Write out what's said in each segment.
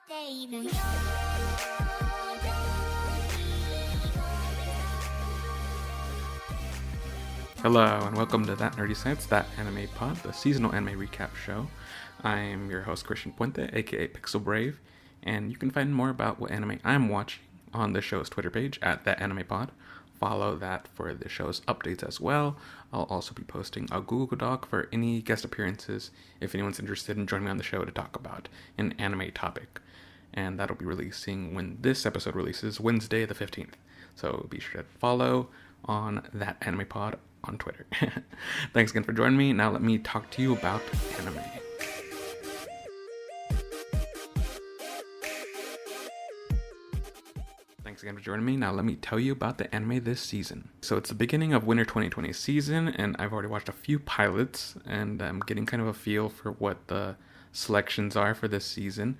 Hello and welcome to That Nerdy Science, That Anime Pod, the seasonal anime recap show. I'm your host Christian Puente, aka Pixel Brave, and you can find more about what anime I'm watching on the show's Twitter page at That Anime Pod. Follow that for the show's updates as well. I'll also be posting a Google Doc for any guest appearances if anyone's interested in joining me on the show to talk about an anime topic. And that'll be releasing when this episode releases, Wednesday the 15th. So be sure to follow on That Anime Pod on Twitter. Thanks again for joining me. Now let me talk to you about anime. Thanks again for joining me. Now let me tell you about the anime this season. So it's the beginning of winter 2020 season, and I've already watched a few pilots, and I'm getting kind of a feel for what the selections are for this season.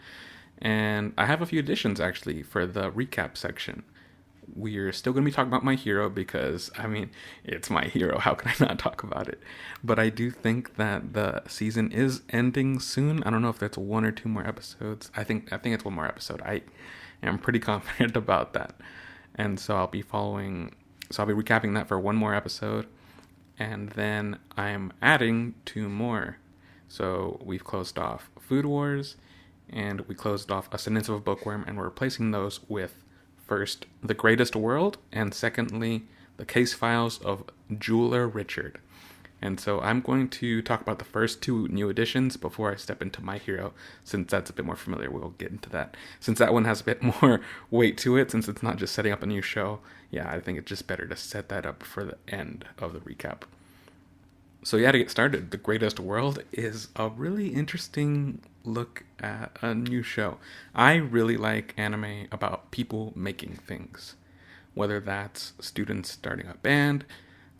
And I have a few additions actually for the recap section. We're still going to be talking about My Hero because, it's My Hero. How can I not talk about it? But I do think that the season is ending soon. I don't know if that's one or two more episodes. I think it's one more episode. I am pretty confident about that. And so I'll be recapping that for one more episode. And then I'm adding two more. So we've closed off Food Wars and we closed off Ascendance of a Bookworm, and we're replacing those with first, The Greatest World, and secondly, The Case Files of Jeweler Richard. And so I'm going to talk about the first two new additions before I step into My Hero, since that's a bit more familiar. We'll get into that. Since that one has a bit more weight to it, since it's not just setting up a new show, I think it's just better to set that up for the end of the recap. So to get started, The Greatest World is a really interesting look at a new show. I really like anime about people making things. Whether that's students starting a band,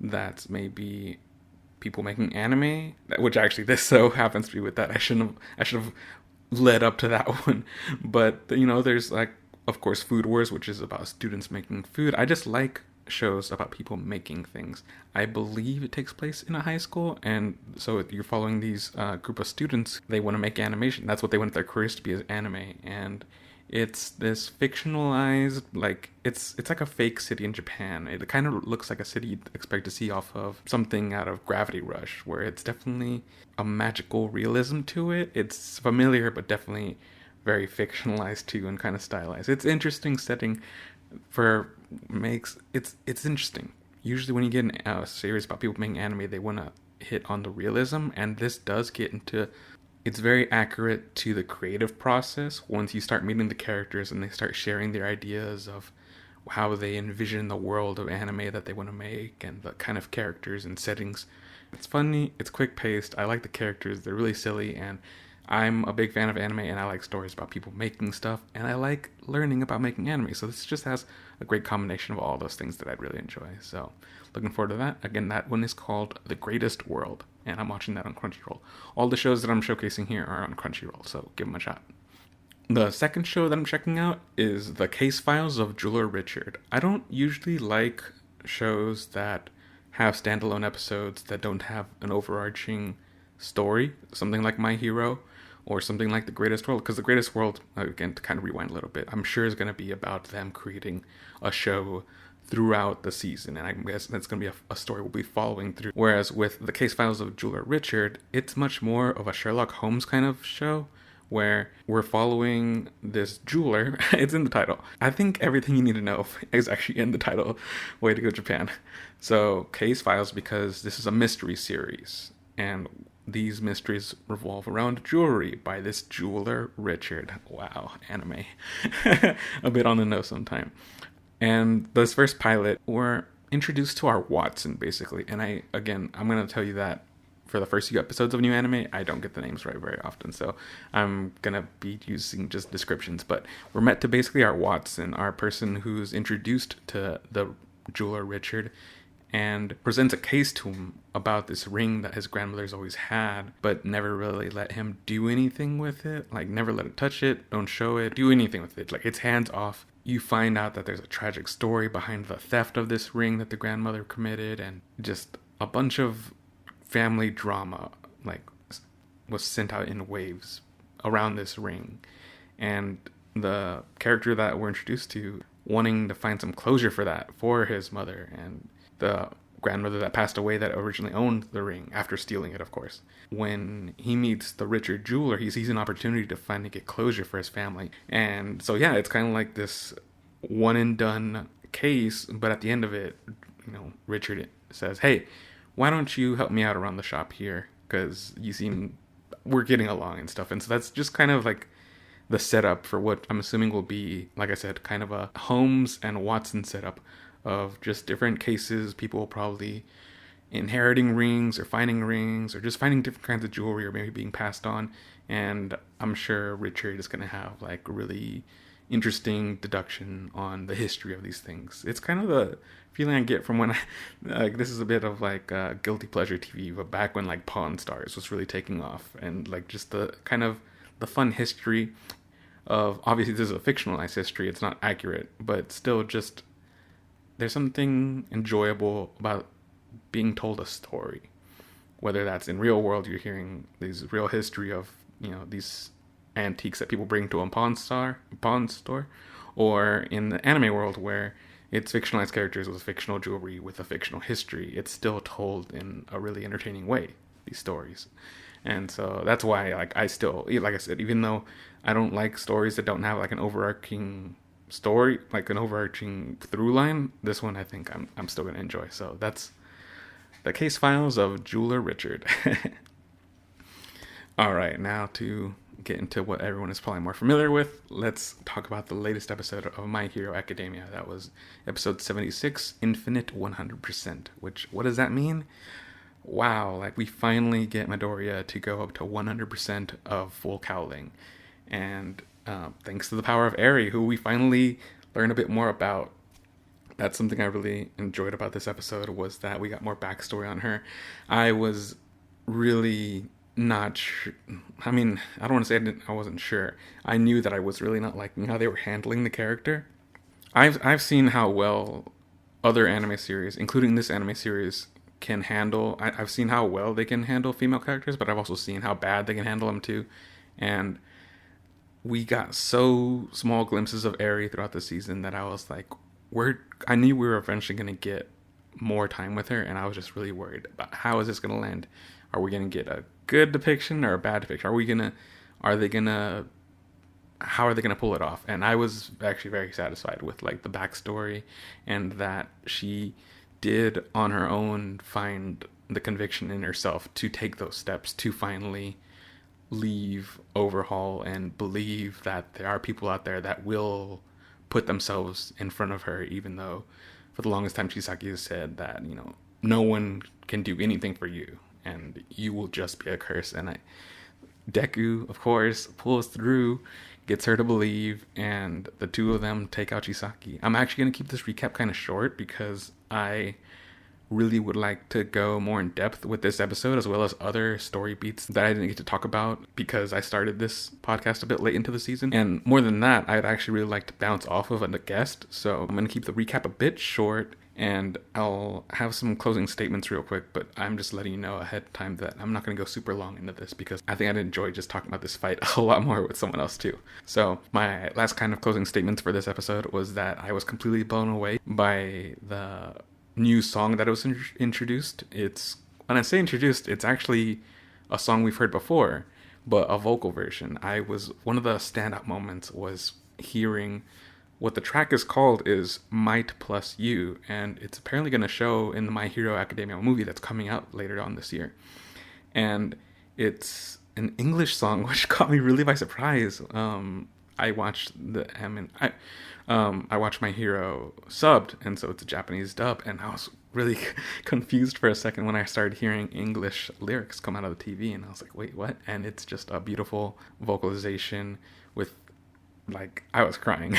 that's maybe people making anime, which actually this so happens to be with that. I should have led up to that one. But, there's of course, Food Wars, which is about students making food. I just like shows about people making things. I believe it takes place in a high school, and so you're following these group of students. They want to make animation. That's what they want their careers to be, is anime. And it's this fictionalized, it's like a fake city in Japan. It kind of looks like a city you'd expect to see off of something out of Gravity Rush, where it's definitely a magical realism to it. It's familiar, but definitely very fictionalized too, and kind of stylized. It's interesting setting it's interesting. Usually when you get in a series about people making anime, they want to hit on the realism, and this does get into, it's very accurate to the creative process once you start meeting the characters and they start sharing their ideas of how they envision the world of anime that they want to make and the kind of characters and settings. It's funny, it's quick paced, I like the characters, they're really silly, and I'm a big fan of anime, and I like stories about people making stuff, and I like learning about making anime. So this just has a great combination of all those things that I'd really enjoy. So looking forward to that. Again, that one is called The Greatest World, and I'm watching that on Crunchyroll. All the shows that I'm showcasing here are on Crunchyroll, so give them a shot. The second show that I'm checking out is The Case Files of Jeweler Richard. I don't usually like shows that have standalone episodes that don't have an overarching story, something like My Hero, or something like The Greatest World, because The Greatest World, again, to kind of rewind a little bit, I'm sure is going to be about them creating a show throughout the season, and I guess that's going to be a story we'll be following through. Whereas with The Case Files of Jeweler Richard, it's much more of a Sherlock Holmes kind of show, where we're following this jeweler. It's in the title. I think everything you need to know is actually in the title. Way to go, Japan. So, Case Files, because this is a mystery series, and these mysteries revolve around jewelry by this jeweler Richard. Wow, anime. A bit on the nose sometime. And this first pilot, we're introduced to our Watson, basically. And I'm going to tell you that for the first few episodes of new anime, I don't get the names right very often. So I'm going to be using just descriptions. But we're met to basically our Watson, our person who's introduced to the jeweler Richard, and presents a case to him about this ring that his grandmother's always had, but never really let him do anything with it. Never let it touch it, don't show it, do anything with it. It's hands off. You find out that there's a tragic story behind the theft of this ring that the grandmother committed, and just a bunch of family drama, was sent out in waves around this ring. And the character that we're introduced to wanting to find some closure for his mother and the grandmother that passed away that originally owned the ring after stealing it, of course. When he meets the Richard jeweler, he sees an opportunity to finally get closure for his family. And so, yeah, it's kind of like this one and done case, but at the end of it, Richard says, hey, why don't you help me out around the shop here? Because we're getting along and stuff. And so that's just kind of like the setup for what I'm assuming will be, like I said, kind of a Holmes and Watson setup of just different cases, people probably inheriting rings or just finding different kinds of jewelry or maybe being passed on. And I'm sure Richard is going to have like really interesting deduction on the history of these things. It's kind of the feeling I get from when this is a bit of like guilty pleasure TV, but back when like Pawn Stars was really taking off, and like just the kind of the fun history of, obviously this is a fictionalized history, it's not accurate, but still just there's something enjoyable about being told a story, whether that's in real world, you're hearing these real history of these antiques that people bring to a pawn store, or in the anime world where it's fictionalized characters with fictional jewelry with a fictional history. It's still told in a really entertaining way, these stories. And so that's why, like, I still, like I said, even though I don't like stories that don't have like an overarching story, like an overarching through line, this one I think I'm still gonna enjoy. So that's the case files of Jeweler Richard. All right, now to get into what everyone is probably more familiar with, let's talk about the latest episode of My Hero Academia. That was episode 76, Infinite 100%, which, what does that mean? Wow, like we finally get Midoriya to go up to 100% of full cowling. And thanks to the power of Eri, who we finally learn a bit more about. That's something I really enjoyed about this episode, was that we got more backstory on her. I was really not sure. I mean, I don't want to say I wasn't sure. I knew that I was really not liking how they were handling the character. I've seen how well other anime series, including this anime series, can handle. I've seen how well they can handle female characters, but I've also seen how bad they can handle them too. And we got so small glimpses of Eri throughout the season that I was like, I knew we were eventually going to get more time with her, and I was just really worried about how is this going to land. Are we going to get a good depiction or a bad depiction? How are they going to pull it off? And I was actually very satisfied with like the backstory, and that she did on her own find the conviction in herself to take those steps to finally leave Overhaul and believe that there are people out there that will put themselves in front of her, even though for the longest time Chisaki has said that, no one can do anything for you and you will just be a curse. And Deku, of course, pulls through, gets her to believe, and the two of them take out Chisaki. I'm actually going to keep this recap kind of short because I really would like to go more in depth with this episode, as well as other story beats that I didn't get to talk about because I started this podcast a bit late into the season. And more than that, I'd actually really like to bounce off of a guest. So I'm going to keep the recap a bit short, and I'll have some closing statements real quick, but I'm just letting you know ahead of time that I'm not going to go super long into this because I think I'd enjoy just talking about this fight a lot more with someone else too. So my last kind of closing statements for this episode was that I was completely blown away by the new song that was introduced. When I say introduced, it's actually a song we've heard before, but a vocal version. One of the standout moments was hearing what the track is called is Might Plus You, and it's apparently going to show in the My Hero Academia movie that's coming out later on this year. And it's an English song, which caught me really by surprise. I watched I watched My Hero subbed, and so it's a Japanese dub, and I was really confused for a second when I started hearing English lyrics come out of the TV, and I was like, wait, what? And it's just a beautiful vocalization with, like, I was crying.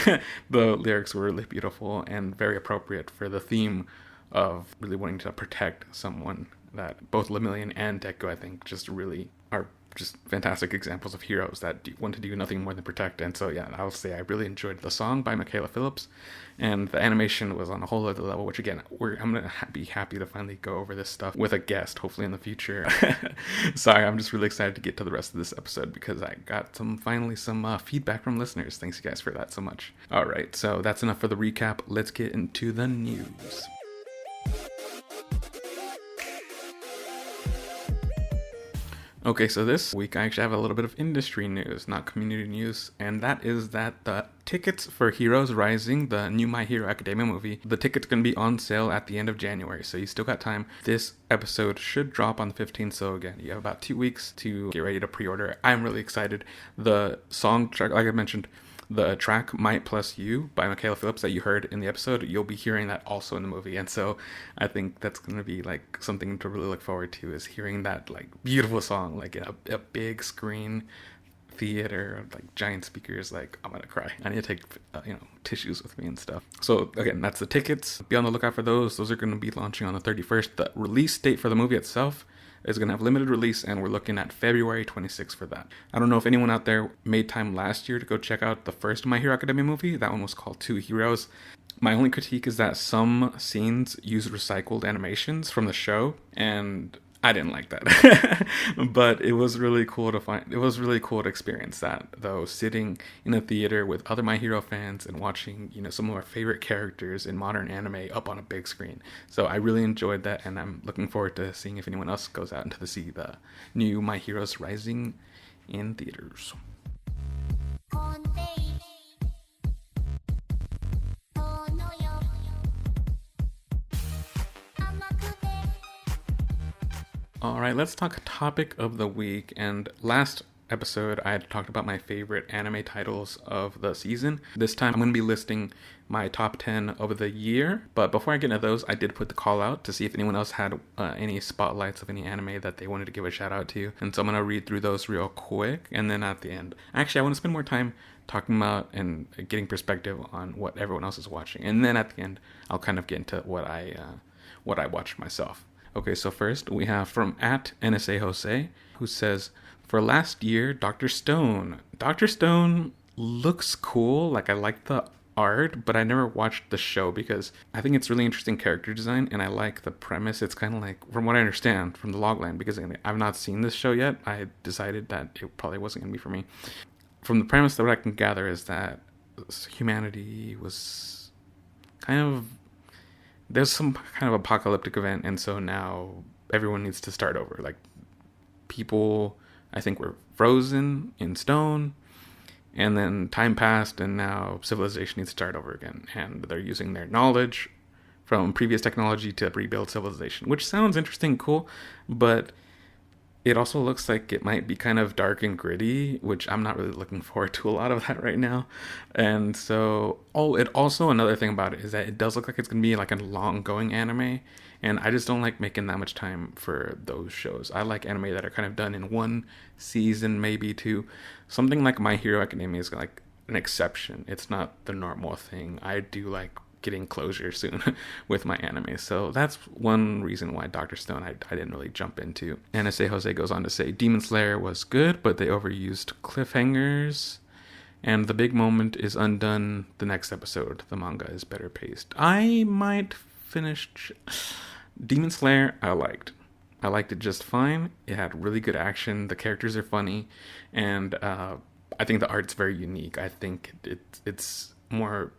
The lyrics were really beautiful and very appropriate for the theme of really wanting to protect someone that both Lemillion and Deku, I think, just really are just fantastic examples of heroes that want to do nothing more than protect. And so, yeah, I'll say I really enjoyed the song by Michaela Phillips, and the animation was on a whole other level, which again, I'm going to be happy to finally go over this stuff with a guest, hopefully in the future. Sorry, I'm just really excited to get to the rest of this episode because I got finally some feedback from listeners. Thanks you guys for that so much. All right, so that's enough for the recap. Let's get into the news. Okay, so this week I actually have a little bit of industry news, not community news, and that is that the tickets for Heroes Rising, the new My Hero Academia movie, the tickets going to be on sale at the end of January, so you still got time. This episode should drop on the 15th, so again, you have about 2 weeks to get ready to pre-order. I'm really excited. The song track, like I mentioned, the track Might Plus You by Michaela Phillips that you heard in the episode, you'll be hearing that also in the movie. And so I think that's going to be like something to really look forward to, is hearing that like beautiful song, like in a big screen theater, like giant speakers. Like, I'm going to cry. I need to take, tissues with me and stuff. So again, that's the tickets. Be on the lookout for those. Those are going to be launching on the 31st. The release date for the movie itself is going to have limited release, and we're looking at February 26th for that. I don't know if anyone out there made time last year to go check out the first My Hero Academia movie. That one was called Two Heroes. My only critique is that some scenes use recycled animations from the show, and I didn't like that. But it was really cool to experience that, though, sitting in a theater with other My Hero fans and watching, some of our favorite characters in modern anime up on a big screen. So I really enjoyed that, and I'm looking forward to seeing if anyone else goes out to see the new My Heroes Rising in theaters. Alright, let's talk topic of the week. And last episode, I had talked about my favorite anime titles of the season. This time, I'm going to be listing my top 10 of the year. But before I get into those, I did put the call out to see if anyone else had any spotlights of any anime that they wanted to give a shout out to. And so I'm going to read through those real quick. And then at the end, actually, I want to spend more time talking about and getting perspective on what everyone else is watching. And then at the end, I'll kind of get into what I watched myself. Okay, so first we have from @NSA Jose, who says, for last year, Dr. Stone. Dr. Stone looks cool. Like, I like the art, but I never watched the show because I think it's really interesting character design, and I like the premise. It's kind of like, from what I understand from the logline, because I've not seen this show yet, I decided that it probably wasn't going to be for me. From the premise, that what I can gather is that humanity was kind of, there's some kind of apocalyptic event, and so now everyone needs to start over. Like, people, I think, were frozen in stone, and then time passed, and now civilization needs to start over again. And they're using their knowledge from previous technology to rebuild civilization, which sounds interesting, cool, but it also looks like it might be kind of dark and gritty, which I'm not really looking forward to a lot of that right now. And so, another thing about it is that it does look like it's going to be like a long-going anime, and I just don't like making that much time for those shows. I like anime that are kind of done in one season, maybe two. Something like My Hero Academia is like an exception. It's not the normal thing. I do like getting closure soon with my anime. So that's one reason why Dr. Stone I didn't really jump into. NSA Jose goes on to say, Demon Slayer was good, but they overused cliffhangers, and the big moment is undone the next episode. The manga is better paced. I might finish Demon Slayer. I liked it just fine. It had really good action. The characters are funny, and I think the art's very unique. I think it's more,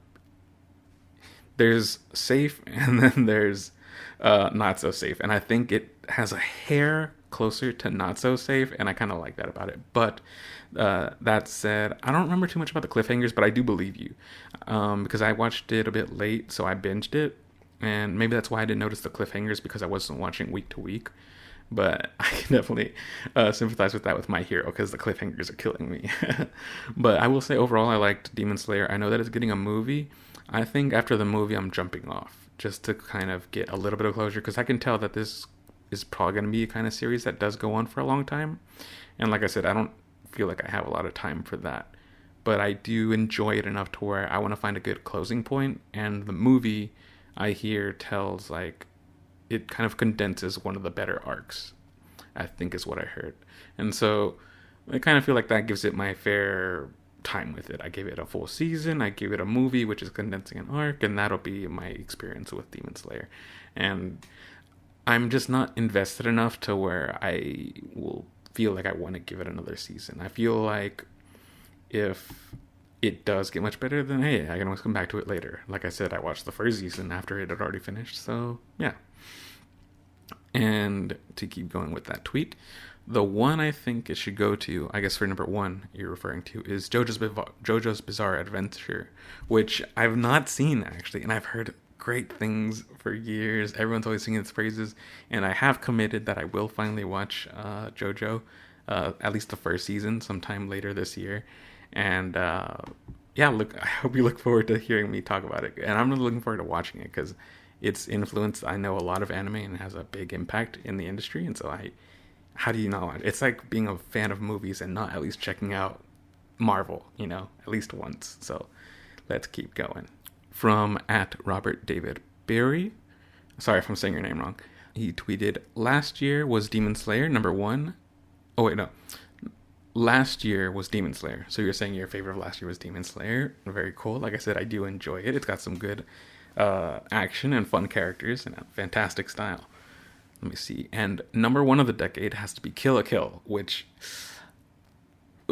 there's safe, and then there's not so safe. And I think it has a hair closer to not so safe, and I kind of like that about it. But that said, I don't remember too much about the cliffhangers, but I do believe you. Because I watched it a bit late, so I binged it. And maybe that's why I didn't notice the cliffhangers, because I wasn't watching week to week. But I can definitely sympathize with that with My Hero, because the cliffhangers are killing me. But I will say, overall, I liked Demon Slayer. I know that it's getting a movie. I think after the movie, I'm jumping off, just to kind of get a little bit of closure, because I can tell that this is probably going to be a kind of series that does go on for a long time. And like I said, I don't feel like I have a lot of time for that. But I do enjoy it enough to where I want to find a good closing point. And the movie, I hear, tells, like, it kind of condenses one of the better arcs. I think is what I heard. And so I kind of feel like that gives it my fair time with it. I gave it a full season, I gave it a movie, which is condensing an arc, and that'll be my experience with Demon Slayer. And I'm just not invested enough to where I will feel like I want to give it another season. I feel like if it does get much better, then hey, I can always come back to it later. Like I said, I watched the first season after it had already finished, so yeah. And to keep going with that tweet, the one I think it should go to, I guess for number one you're referring to, is JoJo's Bizarre Adventure, which I've not seen actually, and I've heard great things for years. Everyone's always singing its praises, and I have committed that I will finally watch JoJo, at least the first season, sometime later this year. And yeah, look, I hope you look forward to hearing me talk about it, and I'm really looking forward to watching it because it's influenced, I know, a lot of anime and has a big impact in the industry. And so how do you not want it? It's like being a fan of movies and not at least checking out Marvel, at least once. So let's keep going. From @RobertDavidBerry, sorry if I'm saying your name wrong, he tweeted, last year was Demon Slayer number one. Oh wait, no. Last year was Demon Slayer. So you're saying your favorite of last year was Demon Slayer. Very cool. Like I said, I do enjoy it. It's got some good action and fun characters and a fantastic style. Let me see. And number one of the decade has to be Kill la Kill, which...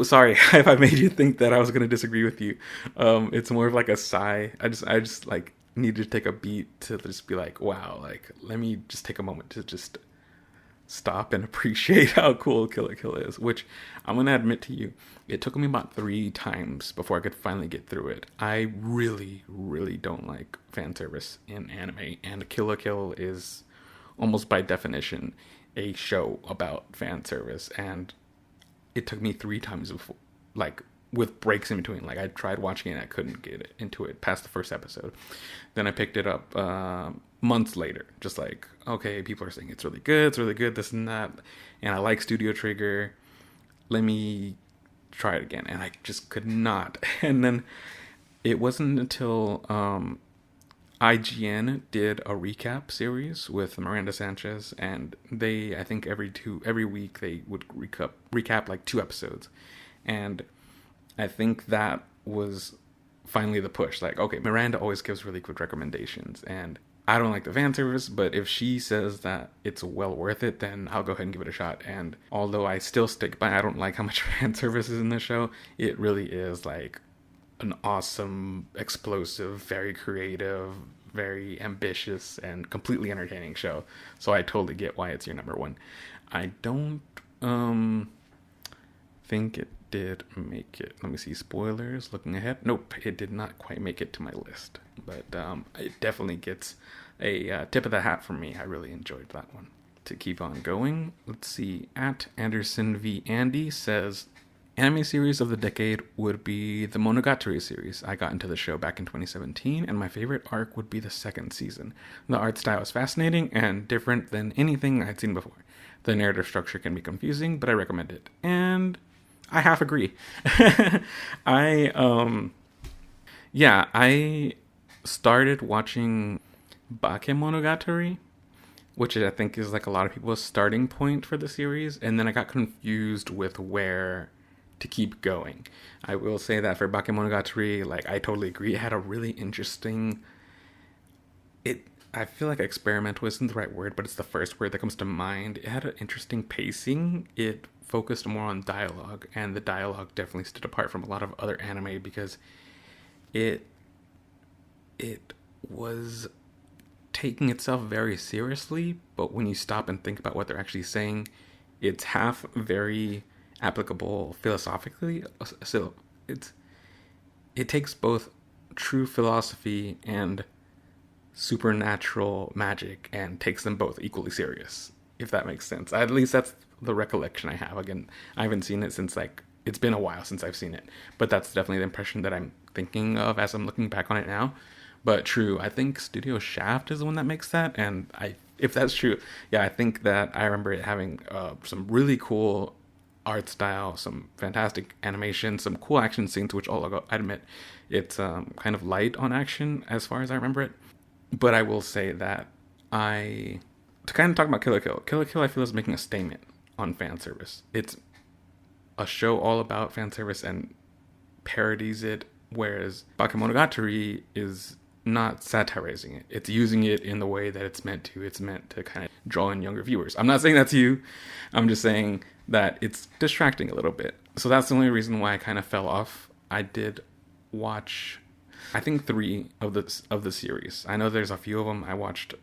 Sorry if I made you think that I was going to disagree with you. It's more of like a sigh. I just like needed to take a beat to just be like, wow, like let me just take a moment to just stop and appreciate how cool Kill la Kill is, which I'm going to admit to you, it took me about 3 times before I could finally get through it. I really, really don't like fan service in anime, and Kill la Kill is almost by definition a show about fan service, and it took me 3 times before, like with breaks in between. Like I tried watching it and I couldn't get into it past the first episode. Then I picked it up months later, just like, okay, people are saying it's really good, this and that, and I like Studio Trigger, let me try it again. And I just could not. And then it wasn't until IGN did a recap series with Miranda Sanchez, and I think every week they would recap like 2 episodes, and I think that was finally the push. Like, okay, Miranda always gives really good recommendations, and I don't like the fan service, but if she says that it's well worth it, then I'll go ahead and give it a shot. And although I still stick by, I don't like how much fan service is in the show, it really is like an awesome, explosive, very creative, very ambitious, and completely entertaining show. So I totally get why it's your number one. I don't think it did make it. Let me see, spoilers, looking ahead. Nope, it did not quite make it to my list. But it definitely gets a tip of the hat from me. I really enjoyed that one. To keep on going, let's see, @AndersonVAndy says, anime series of the decade would be the Monogatari series. I got into the show back in 2017, and my favorite arc would be the 2nd season. The art style is fascinating and different than anything I'd seen before. The narrative structure can be confusing, but I recommend it. And I half agree. I started watching Bakemonogatari, which I think is like a lot of people's starting point for the series, and then I got confused with where to keep going. I will say that for Bakemonogatari, like I totally agree, it had a really interesting, I feel like experimental isn't the right word, but it's the first word that comes to mind. It had an interesting pacing. It focused more on dialogue, and the dialogue definitely stood apart from a lot of other anime because it was taking itself very seriously, but when you stop and think about what they're actually saying, it's half very applicable philosophically. So it takes both true philosophy and supernatural magic and takes them both equally serious, if that makes sense. At least that's the recollection I have. Again, I haven't seen it since it's been a while since I've seen it, but that's definitely the impression that I'm thinking of as I'm looking back on it now. But true, I think Studio Shaft is the one that makes that, and if that's true, yeah, I think that I remember it having some really cool art style, some fantastic animation, some cool action scenes, which I'd admit it's kind of light on action as far as I remember it. But I will say that to kind of talk about Kill la Kill, Kill la Kill I feel is making a statement on fan service. It's a show all about fan service and parodies it, whereas Bakemonogatari is not satirizing it. It's using it in the way that it's meant to. It's meant to kind of draw in younger viewers. I'm not saying that's you. I'm just saying that it's distracting a little bit. So that's the only reason why I kind of fell off. I did watch, I think, 3 of the series. I know there's a few of them. I watched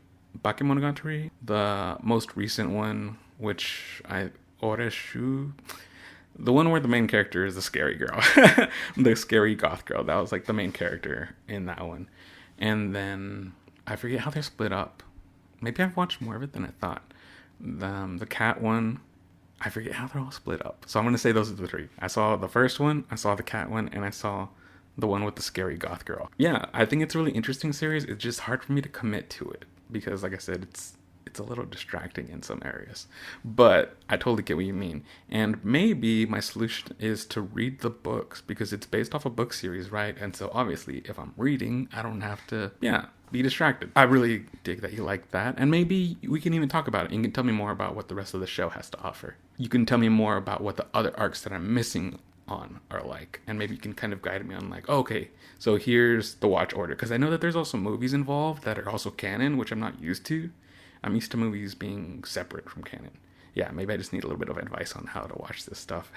Bakemonogatari, the most recent one, which Oreshu, the one where the main character is the scary girl, the scary goth girl. That was like the main character in that one. And then I forget how they're split up. Maybe I've watched more of it than I thought. The cat one, I forget how they're all split up. So I'm going to say those are the 3. I saw the first one, I saw the cat one, and I saw the one with the scary goth girl. Yeah, I think it's a really interesting series. It's just hard for me to commit to it because, like I said, it's a little distracting in some areas. But I totally get what you mean. And maybe my solution is to read the books because it's based off a book series, right? And so obviously if I'm reading, I don't have to, be distracted. I really dig that you like that. And maybe we can even talk about it. You can tell me more about what the rest of the show has to offer. You can tell me more about what the other arcs that I'm missing on are like. And maybe you can kind of guide me on like, okay, so here's the watch order. Because I know that there's also movies involved that are also canon, which I'm not used to. I'm used to movies being separate from canon. Yeah, maybe I just need a little bit of advice on how to watch this stuff.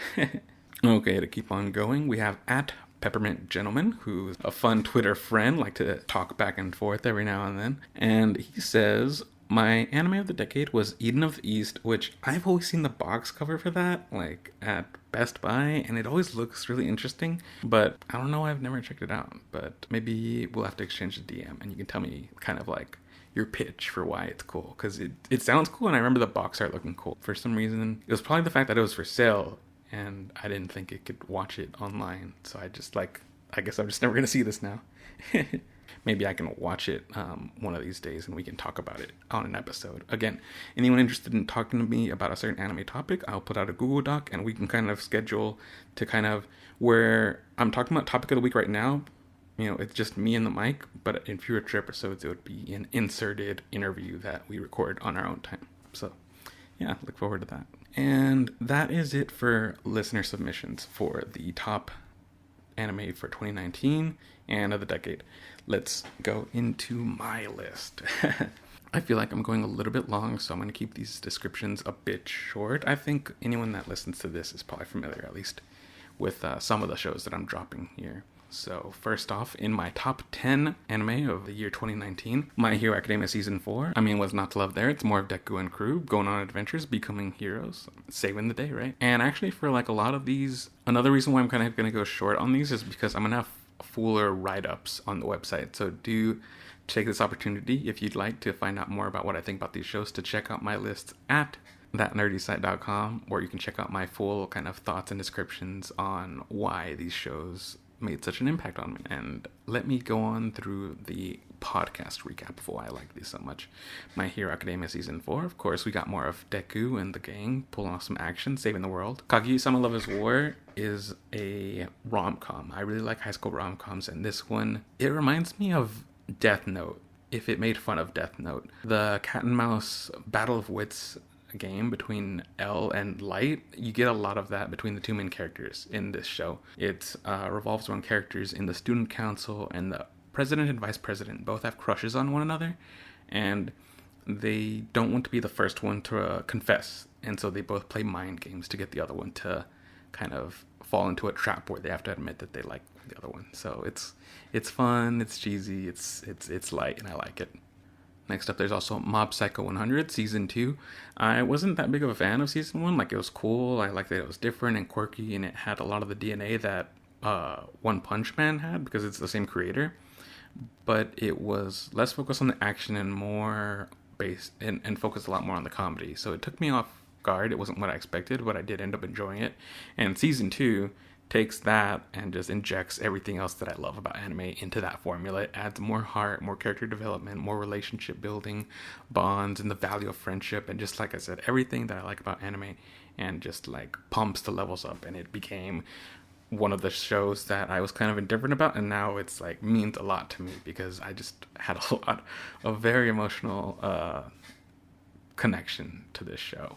Okay, to keep on going, we have at Peppermint Gentleman, who's a fun Twitter friend, like to talk back and forth every now and then. And he says, my anime of the decade was Eden of the East, which I've always seen the box cover for that, like at Best Buy, and it always looks really interesting. But I don't know, I've never checked it out. But maybe we'll have to exchange the DM and you can tell me kind of like your pitch for why it's cool, because it sounds cool, and I remember the box art looking cool. For some reason, it was probably the fact that it was for sale, and I didn't think it could watch it online, so I just I guess I'm just never gonna see this now. Maybe I can watch it one of these days, and we can talk about it on an episode. Again, anyone interested in talking to me about a certain anime topic, I'll put out a Google Doc, and we can kind of schedule to kind of where I'm talking about topic of the week right now. It's just me and the mic, but in future episodes, it would be an inserted interview that we record on our own time. So, yeah, look forward to that. And that is it for listener submissions for the top anime for 2019 and of the decade. Let's go into my list. I feel like I'm going a little bit long, so I'm going to keep these descriptions a bit short. I think anyone that listens to this is probably familiar, at least, with some of the shows that I'm dropping here. So first off, in my top 10 anime of the year 2019, My Hero Academia Season 4. I mean, what's not to love there? It's more of Deku and crew going on adventures, becoming heroes, saving the day, right? And actually for like a lot of these, another reason why I'm kind of going to go short on these is because I'm going to have fuller write-ups on the website. So do take this opportunity, if you'd like to find out more about what I think about these shows, to check out my lists at thatnerdysite.com, where you can check out my full kind of thoughts and descriptions on why these shows made such an impact on me. And let me go on through the podcast recap of why I like these so much. My Hero Academia Season 4, of course, we got more of Deku and the gang pulling off some action, saving the world. Kaguya-sama Love is War is a rom-com. I really like high school rom-coms, and this one, it reminds me of Death Note, if it made fun of Death Note. The cat and mouse battle of wits game between L and Light, you get a lot of that between the two main characters in this show. It revolves around characters in the student council, and the president and vice president both have crushes on one another, and they don't want to be the first one to confess, and so they both play mind games to get the other one to kind of fall into a trap where they have to admit that they like the other one. So it's fun, it's cheesy, it's light, and I like it. Next up, there's also Mob Psycho 100 Season 2. I wasn't that big of a fan of Season 1. Like, it was cool. I liked that it was different and quirky, and it had a lot of the DNA that One Punch Man had, because it's the same creator. But it was less focused on the action and more based, and focused a lot more on the comedy. So it took me off guard. It wasn't what I expected, but I did end up enjoying it. And Season 2 takes that and just injects everything else that I love about anime into that formula. It adds more heart, more character development, more relationship building, bonds, and the value of friendship, and just like I said, everything that I like about anime, and just like pumps the levels up. And it became one of the shows that I was kind of indifferent about, and now it's like means a lot to me because I just had a lot of very emotional connection to this show.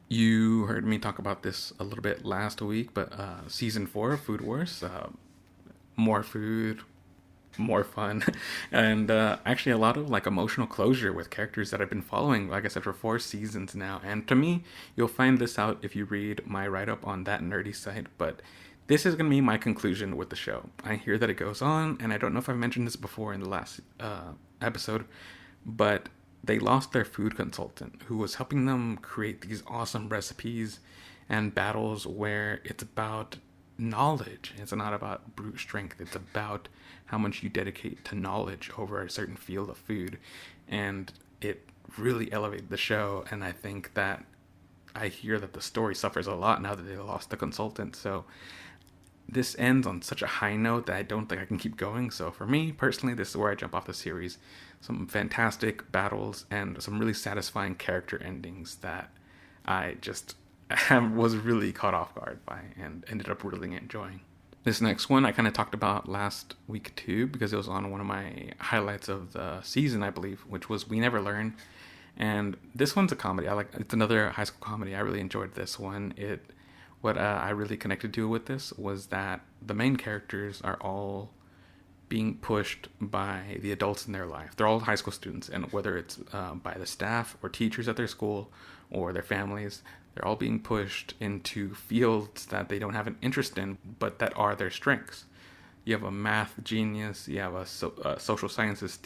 You heard me talk about this a little bit last week, but season 4 of Food Wars, more food, more fun, and actually a lot of like emotional closure with characters that I've been following, like I said, for 4 seasons now. And to me, you'll find this out if you read my write up on that nerdy site, but this is going to be my conclusion with the show. I hear that it goes on, and I don't know if I've mentioned this before in the last episode, but they lost their food consultant who was helping them create these awesome recipes and battles where it's about knowledge. It's not about brute strength. It's about how much you dedicate to knowledge over a certain field of food. And it really elevated the show. And I think that I hear that the story suffers a lot now that they lost the consultant. So this ends on such a high note that I don't think I can keep going. So for me personally, this is where I jump off the series. Some fantastic battles and some really satisfying character endings that I just was really caught off guard by and ended up really enjoying. This next one I kind of talked about last week too, because it was on one of my highlights of the season, I believe, which was We Never Learn. And this one's a comedy. It's another high school comedy. I really enjoyed this one. What I really connected to with this was that the main characters are all being pushed by the adults in their life. They're all high school students, and whether it's by the staff or teachers at their school or their families, they're all being pushed into fields that they don't have an interest in, but that are their strengths. You have a math genius, you have a social sciences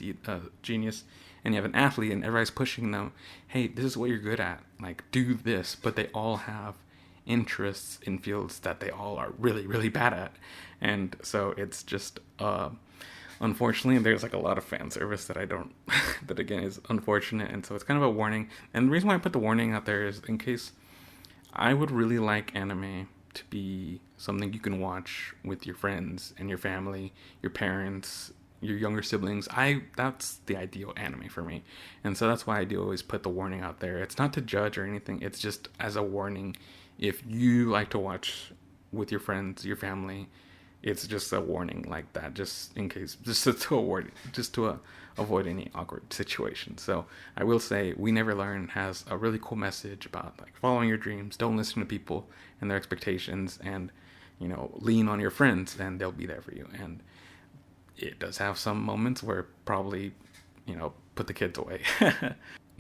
genius, and you have an athlete, and everybody's pushing them, hey, this is what you're good at, like, do this, but they all have interests in fields that they all are really, really bad at. And so it's just, unfortunately, there's like a lot of fan service that I don't, that again is unfortunate. And so it's kind of a warning. And the reason why I put the warning out there is in case I would really like anime to be something you can watch with your friends and your family, your parents, your younger siblings. That's the ideal anime for me. And so that's why I do always put the warning out there. It's not to judge or anything. It's just as a warning. If you like to watch with your friends, your family, it's just a warning like that, just in case, just to avoid any awkward situations. So I will say, We Never Learn has a really cool message about like following your dreams, don't listen to people and their expectations, and lean on your friends, and they'll be there for you. And it does have some moments where probably put the kids away.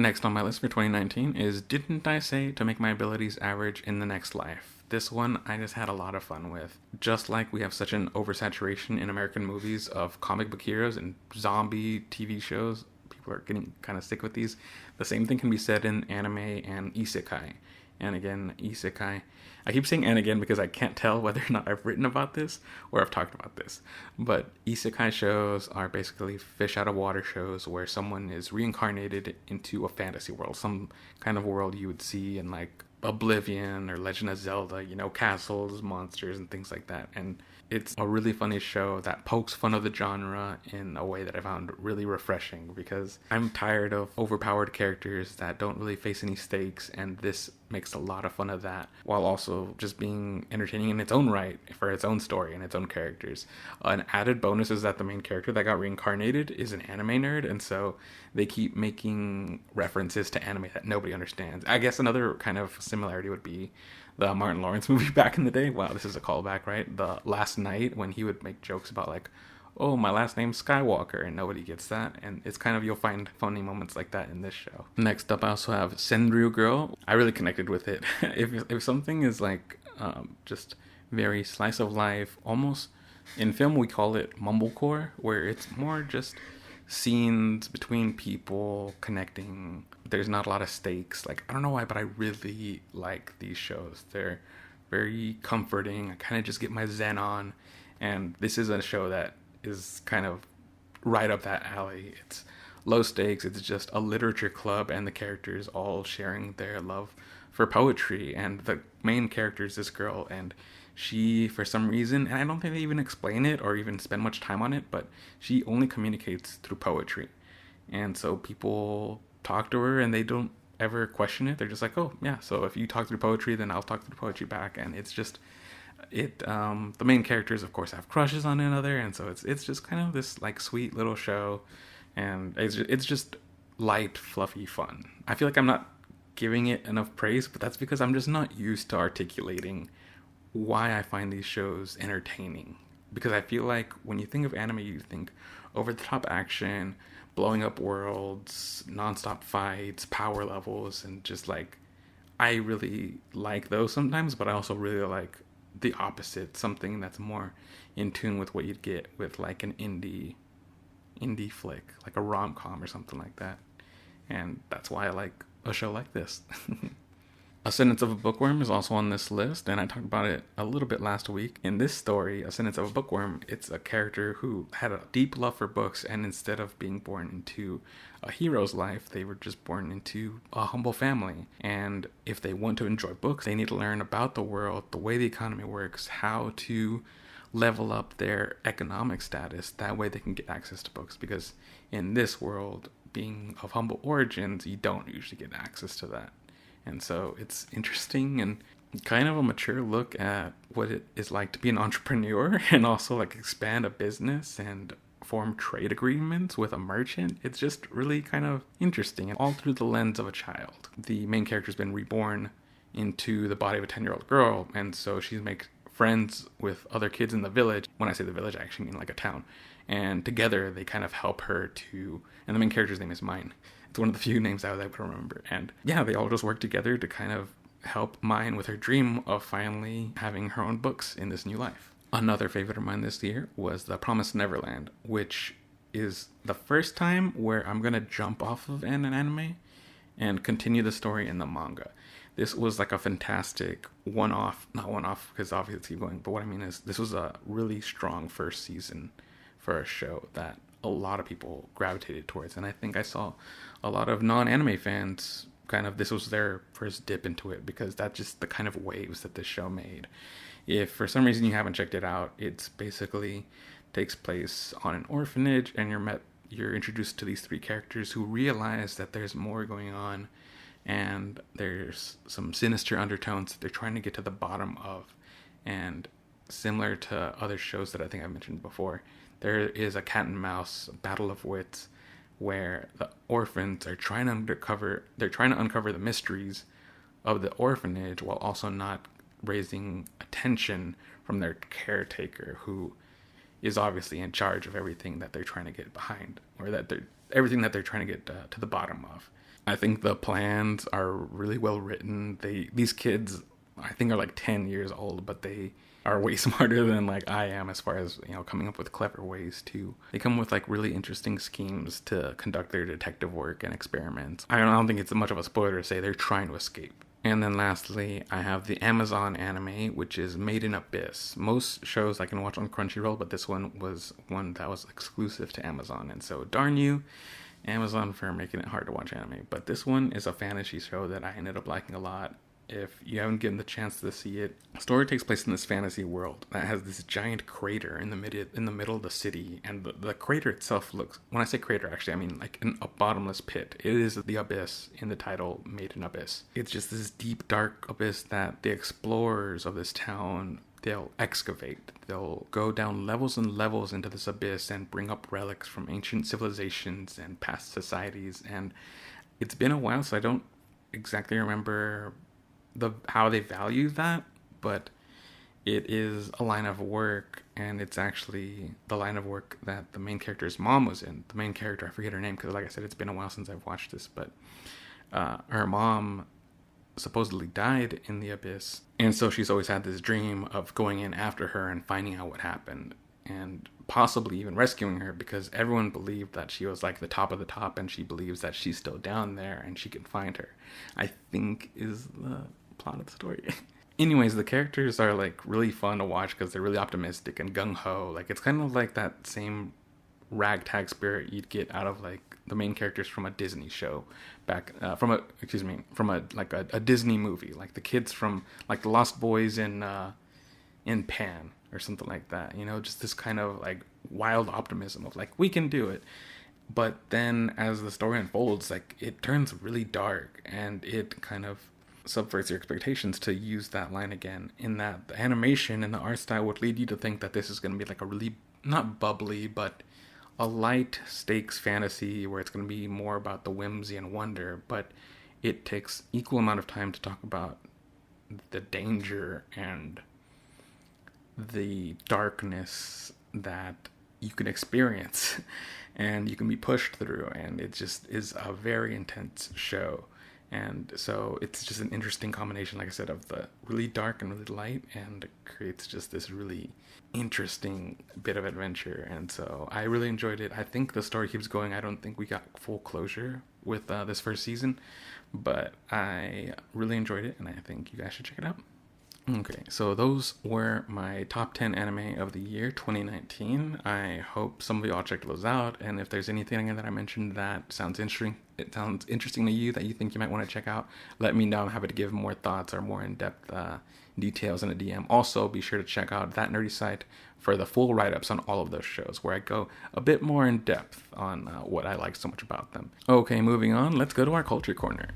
Next on my list for 2019 is Didn't I Say to Make My Abilities Average in the Next Life? This one I just had a lot of fun with. Just like we have such an oversaturation in American movies of comic book heroes and zombie TV shows, people are getting kind of sick with these. The same thing can be said in anime and isekai. And again, isekai. I keep saying and again because I can't tell whether or not I've written about this or I've talked about this. But isekai shows are basically fish out of water shows where someone is reincarnated into a fantasy world, some kind of world you would see in like Oblivion or Legend of Zelda, castles, monsters, and things like that. And it's a really funny show that pokes fun of the genre in a way that I found really refreshing, because I'm tired of overpowered characters that don't really face any stakes, and this makes a lot of fun of that while also just being entertaining in its own right for its own story and its own characters. An added bonus is that the main character that got reincarnated is an anime nerd, and so they keep making references to anime that nobody understands. I guess another kind of similarity would be the Martin Lawrence movie back in the day. Wow, this is a callback, right? The Last Night, when he would make jokes about like, oh, my last name's Skywalker, and nobody gets that. And it's kind of, you'll find funny moments like that in this show. Next up, I also have Senryuu Girl. I really connected with it. If something is like just very slice of life, almost in film we call it mumblecore, where it's more just scenes between people connecting. There's not a lot of stakes. Like, I don't know why, but I really like these shows. They're very comforting. I kind of just get my zen on. And this is a show that is kind of right up that alley. It's low stakes. It's just a literature club, and the characters all sharing their love for poetry. And the main character is this girl, and she, for some reason, and I don't think they even explain it or even spend much time on it, but she only communicates through poetry. And so people talk to her and they don't ever question it. They're just like, oh yeah, so if you talk through poetry, then I'll talk through poetry back. And it's just the main characters of course have crushes on another, and so it's just kind of this like sweet little show, and it's just light, fluffy fun. I feel like I'm not giving it enough praise, but that's because I'm just not used to articulating why I find these shows entertaining. Because I feel like when you think of anime, you think over the top action, blowing up worlds, nonstop fights, power levels, and just like, I really like those sometimes, but I also really like the opposite, something that's more in tune with what you'd get with like an indie flick, like a rom-com or something like that. And that's why I like a show like this. Ascendance of a Bookworm is also on this list, and I talked about it a little bit last week. In this story, Ascendance of a Bookworm, it's a character who had a deep love for books, and instead of being born into a hero's life, they were just born into a humble family. And if they want to enjoy books, they need to learn about the world, the way the economy works, how to level up their economic status. That way they can get access to books, because in this world, being of humble origins, you don't usually get access to that. And so it's interesting and kind of a mature look at what it is like to be an entrepreneur and also like expand a business and form trade agreements with a merchant. It's just really kind of interesting, and all through the lens of a child. The main character's been reborn into the body of a 10-year-old girl, and so she makes friends with other kids in the village. When I say the village, I actually mean like a town. And together they kind of help her to, and the main character's name is Mine. It's one of the few names I was able to remember. And yeah, they all just work together to kind of help Mine with her dream of finally having her own books in this new life. Another favorite of mine this year was The Promised Neverland, which is the first time where I'm going to jump off of an anime and continue the story in the manga. This was like a fantastic not one-off, because obviously it's keep going, but what I mean is this was a really strong first season for a show that a lot of people gravitated towards. And I think I saw a lot of non-anime fans kind of, this was their first dip into it, because that's just the kind of waves that this show made. If for some reason you haven't checked it out, it's basically takes place on an orphanage, and you're introduced to these three characters who realize that there's more going on, and there's some sinister undertones that they're trying to get to the bottom of. And similar to other shows that I think I mentioned before, there is a cat and mouse battle of wits where the orphans are trying to uncover the mysteries of the orphanage while also not raising attention from their caretaker, who is obviously in charge of everything that they're trying to get behind, or everything that they're trying to get to the bottom of. I think the plans are really well written. These kids, I think, are like 10 years old, but they are way smarter than like I am as far as, coming up with clever ways to, they come with like really interesting schemes to conduct their detective work and experiments. I don't think it's much of a spoiler to say they're trying to escape. And then lastly, I have the Amazon anime, which is Made in Abyss. Most shows I can watch on Crunchyroll, but this one was one that was exclusive to Amazon. And so darn you, Amazon, for making it hard to watch anime. But this one is a fantasy show that I ended up liking a lot. If you haven't given the chance to see it, the story takes place in this fantasy world that has this giant crater in the middle of the city, and the crater itself looks, when I say crater, actually I mean like a bottomless pit. It is the abyss in the title, Made in Abyss. It's just this deep, dark abyss that the explorers of this town, they'll excavate. They'll go down levels and levels into this abyss and bring up relics from ancient civilizations and past societies. And it's been a while, so I don't exactly remember how they value that, but it is a line of work, and it's actually the line of work that the main character's mom was in. The main character, I forget her name because, like I said, it's been a while since I've watched this, but her mom supposedly died in the abyss, and so she's always had this dream of going in after her and finding out what happened, and possibly even rescuing her, because everyone believed that she was like the top of the top, and she believes that she's still down there and she can find her, I think is the plot of the story. Anyways, the characters are like really fun to watch because they're really optimistic and gung-ho. Like, it's kind of like that same ragtag spirit you'd get out of like the main characters from a Disney show from a Disney movie, like the kids from like the Lost Boys in Pan or something like that, just this kind of like wild optimism of like, we can do it. But then as the story unfolds, like, it turns really dark, and it kind of subverts your expectations, to use that line again, in that the animation and the art style would lead you to think that this is going to be like a really, not bubbly, but a light stakes fantasy where it's going to be more about the whimsy and wonder, but it takes equal amount of time to talk about the danger and the darkness that you can experience and you can be pushed through, and it just is a very intense show. And so it's just an interesting combination, like I said, of the really dark and really light, and it creates just this really interesting bit of adventure. And so I really enjoyed it. I think the story keeps going. I don't think we got full closure with this first season, but I really enjoyed it, and I think you guys should check it out. Okay, so those were my top 10 anime of the year 2019. I hope some of you all checked those out, and if there's anything that I mentioned that sounds interesting to you that you think you might want to check out, let me know. I'm happy to give more thoughts or more in-depth details in a DM. Also, be sure to check out That Nerdy site for the full write-ups on all of those shows, where I go a bit more in depth on what I like so much about them. Okay, moving on, let's go to our culture corner.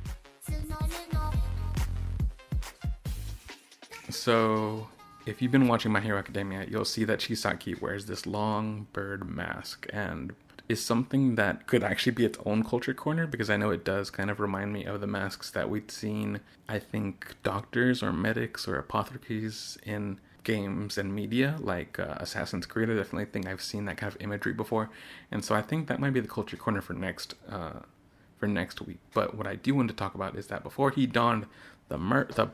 So, if you've been watching My Hero Academia, you'll see that Chisaki wears this long bird mask, and is something that could actually be its own culture corner, because I know it does kind of remind me of the masks that we'd seen, I think, doctors or medics or apothecaries in games and media, like Assassin's Creed. I definitely think I've seen that kind of imagery before, and so I think that might be the culture corner for next week. But what I do want to talk about is that before he donned the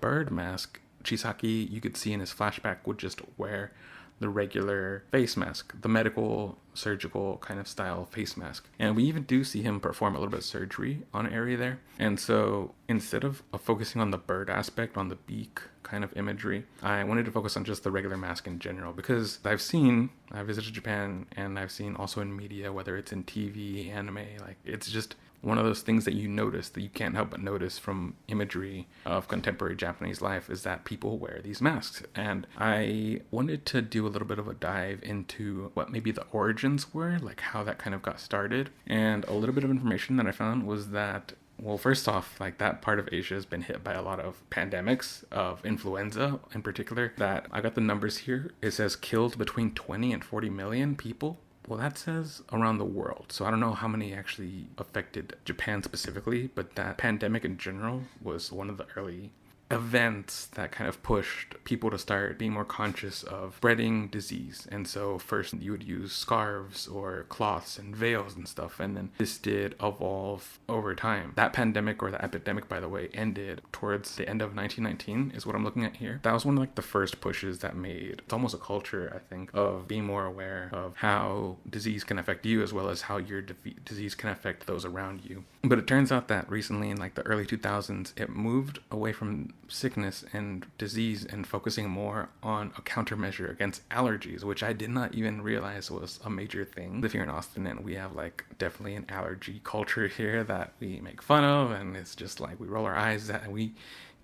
bird mask, Chisaki, you could see in his flashback, would just wear the regular face mask, the medical, surgical kind of style face mask. And we even do see him perform a little bit of surgery on an area there. And so instead of focusing on the bird aspect, on the beak kind of imagery, I wanted to focus on just the regular mask in general, because I visited Japan, and I've seen also in media, whether it's in TV, anime, like it's just one of those things that you notice, that you can't help but notice from imagery of contemporary Japanese life, is that people wear these masks. And I wanted to do a little bit of a dive into what maybe the origins were, like how that kind of got started. And a little bit of information that I found was that, well, first off, like that part of Asia has been hit by a lot of pandemics, of influenza in particular, that I got the numbers here. It says killed between 20 and 40 million people. Well, that says around the world, so I don't know how many actually affected Japan specifically, but that pandemic in general was one of the early events that kind of pushed people to start being more conscious of spreading disease. And so first you would use scarves or cloths and veils and stuff, and then this did evolve over time. That pandemic, or the epidemic, by the way, ended towards the end of 1919 is what I'm looking at here. That was one of like the first pushes that made, it's almost a culture, I think, of being more aware of how disease can affect you, as well as how your disease can affect those around you. But it turns out that recently, in like the early 2000s, it moved away from sickness and disease and focusing more on a countermeasure against allergies, which I did not even realize was a major thing. I live here in Austin, and we have like definitely an allergy culture here that we make fun of, and it's just like we roll our eyes at, and we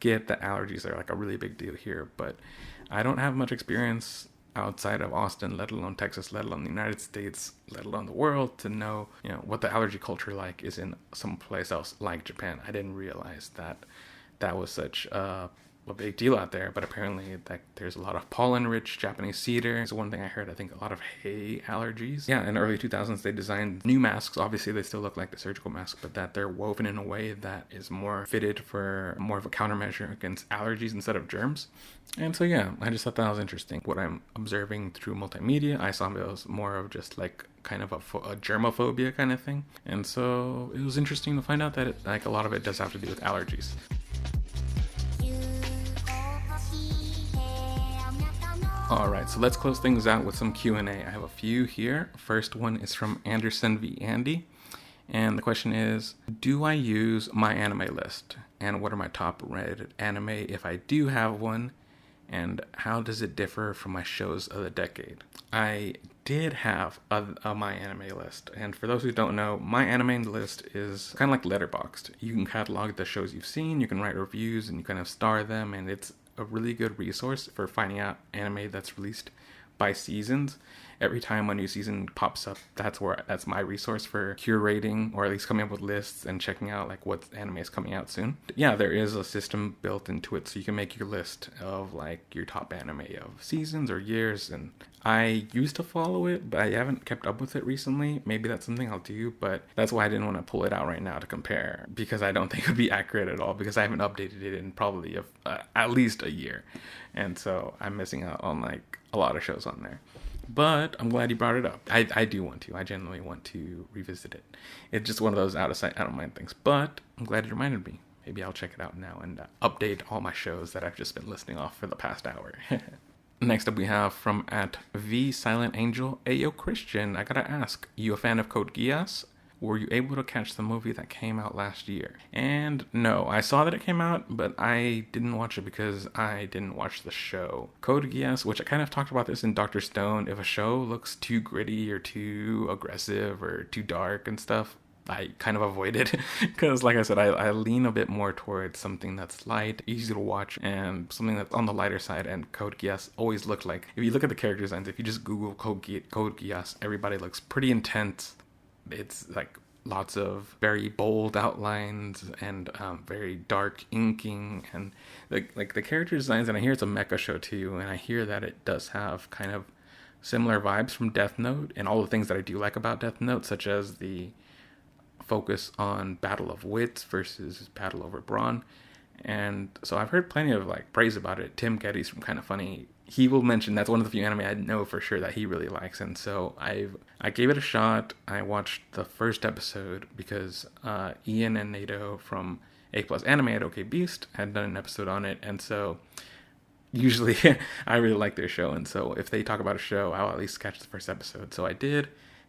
get that allergies are like a really big deal here. But I don't have much experience outside of Austin, let alone Texas, let alone the United States, let alone the world, to know, what the allergy culture like is in some place else like Japan. I didn't realize that was such a big deal out there, but apparently there's a lot of pollen-rich Japanese cedar. It's one thing I heard. I think a lot of hay allergies. Yeah, in the early 2000s, they designed new masks. Obviously, they still look like the surgical mask, but that they're woven in a way that is more fitted for more of a countermeasure against allergies instead of germs. And so, yeah, I just thought that was interesting. What I'm observing through multimedia, I saw it was more of just like kind of a germophobia kind of thing. And so it was interesting to find out that a lot of it does have to do with allergies. Alright, so let's close things out with some Q&A. I have a few here. First one is from Anderson v. Andy. And the question is, do I use my anime list? And what are my top rated anime if I do have one? And how does it differ from my shows of the decade? I did have a my anime list. And for those who don't know, my anime list is kind of like Letterboxd. You can catalog the shows you've seen, you can write reviews, and you kind of star them, and it's a really good resource for finding out anime that's released by seasons. every time a new season pops up, that's my resource for curating, or at least coming up with lists and checking out like what anime is coming out soon. Yeah, there is a system built into it, so you can make your list of like your top anime of seasons or years. And I used to follow it, but I haven't kept up with it recently. Maybe that's something I'll do, but that's why I didn't want to pull it out right now to compare, because I don't think it would be accurate at all, because I haven't updated it in probably at least a year. And so I'm missing out on like a lot of shows on there. But I'm glad you brought it up. I do want to. I genuinely want to revisit it. It's just one of those out of sight, out of mind things. But I'm glad you reminded me. Maybe I'll check it out now and update all my shows that I've just been listing off for the past hour. Next up we have from @VSilentAngel. Ayo Christian, I gotta ask, you a fan of Code Geass? Were you able to catch the movie that came out last year? And no, I saw that it came out, but I didn't watch it because I didn't watch the show. Code Geass, which I kind of talked about this in Dr. Stone, if a show looks too gritty or too aggressive or too dark and stuff, I kind of avoid it, because like I said, I lean a bit more towards something that's light, easy to watch, and something that's on the lighter side. And Code Geass always looked like, if you look at the character designs, if you just Google Code Geass, everybody looks pretty intense. It's like lots of very bold outlines and very dark inking, and like the character designs. And I hear it's a mecha show too, and I hear that it does have kind of similar vibes from Death Note and all the things that I do like about Death Note, such as the focus on battle of wits versus battle over brawn. And so I've heard plenty of like praise about it. Tim Geddes from Kind of Funny, he will mention that's one of the few anime I know for sure that he really likes. And so I gave it a shot. I watched the first episode because Ian and Nato from A Plus Anime at OK Beast had done an episode on it. And so usually I really like their show. And so if they talk about a show, I'll at least catch the first episode. So I did.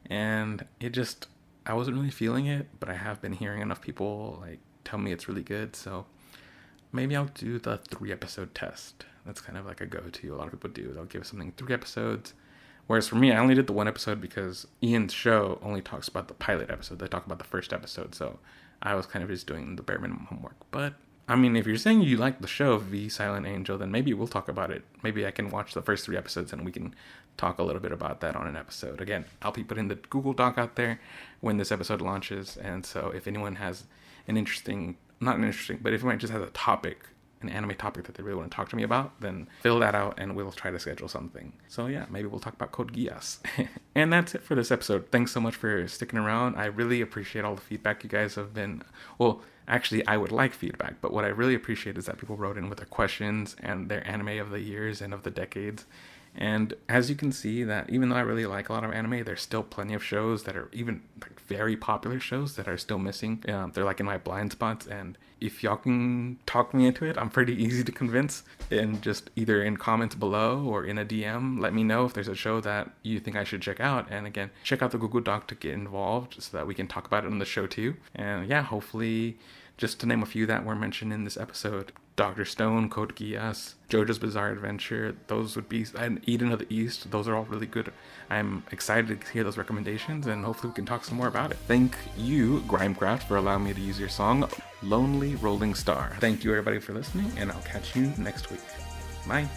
And I wasn't really feeling it, but I have been hearing enough people like tell me it's really good. So maybe I'll do the 3-episode test. That's kind of like a go-to. A lot of people do. They'll give something 3 episodes. Whereas for me, I only did the 1 episode because Ian's show only talks about the pilot episode. They talk about the first episode. So I was kind of just doing the bare minimum homework. But I mean, if you're saying you like the show @VSilentAngel, then maybe we'll talk about it. Maybe I can watch the first 3 episodes and we can talk a little bit about that on an episode. Again, I'll be putting the Google Doc out there when this episode launches. And so if anyone has but if anyone just has a topic, an anime topic that they really want to talk to me about, then fill that out and we'll try to schedule something. So yeah, maybe we'll talk about Code Geass. And that's it for this episode. Thanks so much for sticking around. I really appreciate all the feedback you guys have been... Well, actually, I would like feedback, but what I really appreciate is that people wrote in with their questions and their anime of the years and of the decades. And as you can see, that even though I really like a lot of anime, there's still plenty of shows that are even like very popular shows that are still missing. They're like in my blind spots, and if y'all can talk me into it, I'm pretty easy to convince. And just either in comments below or in a DM, let me know if there's a show that you think I should check out. And again, check out the Google Doc to get involved so that we can talk about it on the show too. And yeah, hopefully, just to name a few that were mentioned in this episode, Dr. Stone, Code Geass, JoJo's Bizarre Adventure, those would be, and Eden of the East, those are all really good. I'm excited to hear those recommendations, and hopefully we can talk some more about it. Thank you, Grimecraft, for allowing me to use your song, Lonely Rolling Star. Thank you everybody for listening, and I'll catch you next week. Bye.